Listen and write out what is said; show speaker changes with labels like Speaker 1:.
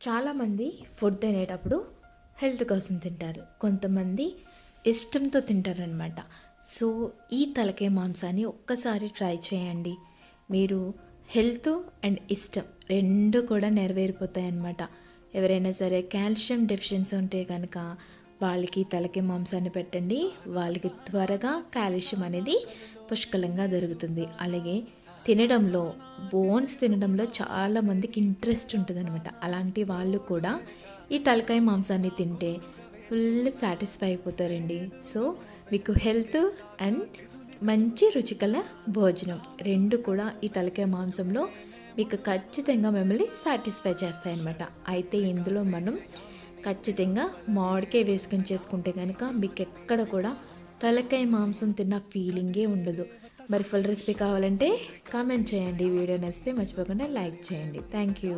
Speaker 1: చాలామంది ఫుడ్ తినేటప్పుడు హెల్త్ కోసం తింటారు, కొంతమంది ఇష్టంతో తింటారనమాట. సో ఈ తలకాయ మాంసాన్ని ఒక్కసారి ట్రై చేయండి. మీరు హెల్త్ అండ్ ఇష్టం రెండు కూడా నెరవేరిపోతాయి అన్నమాట. ఎవరైనా సరే కాల్షియం డెఫిషియన్సీ ఉంటే కనుక వాళ్ళకి తలకాయ మాంసాన్ని పెట్టండి, వాళ్ళకి త్వరగా కాల్షియం అనేది పుష్కలంగా దొరుకుతుంది. అలాగే తినడంలో బోన్స్ తినడంలో చాలామందికి ఇంట్రెస్ట్ ఉంటుందన్నమాట. అలాంటి వాళ్ళు కూడా ఈ తలకాయ మాంసాన్ని తింటే ఫుల్ సాటిస్ఫై అయిపోతారండి. సో మీకు హెల్త్ అండ్ మంచి రుచికల భోజనం రెండు కూడా ఈ తలకాయ మాంసంలో మీకు ఖచ్చితంగా మిమ్మల్ని సాటిస్ఫై చేస్తాయన్నమాట. అయితే ఇందులో మనం ఖచ్చితంగా మామిడికాయ వేసుకొని చేసుకుంటే కనుక మీకు ఎక్కడ కూడా తలకాయ మాంసం తిన్న ఫీలింగే ఉండదు. మరి ఫుల్ రెసిపీ కావాలంటే కామెంట్ చేయండి. వీడియో నచ్చితే మర్చిపోకుండా లైక్ చేయండి. Thank you.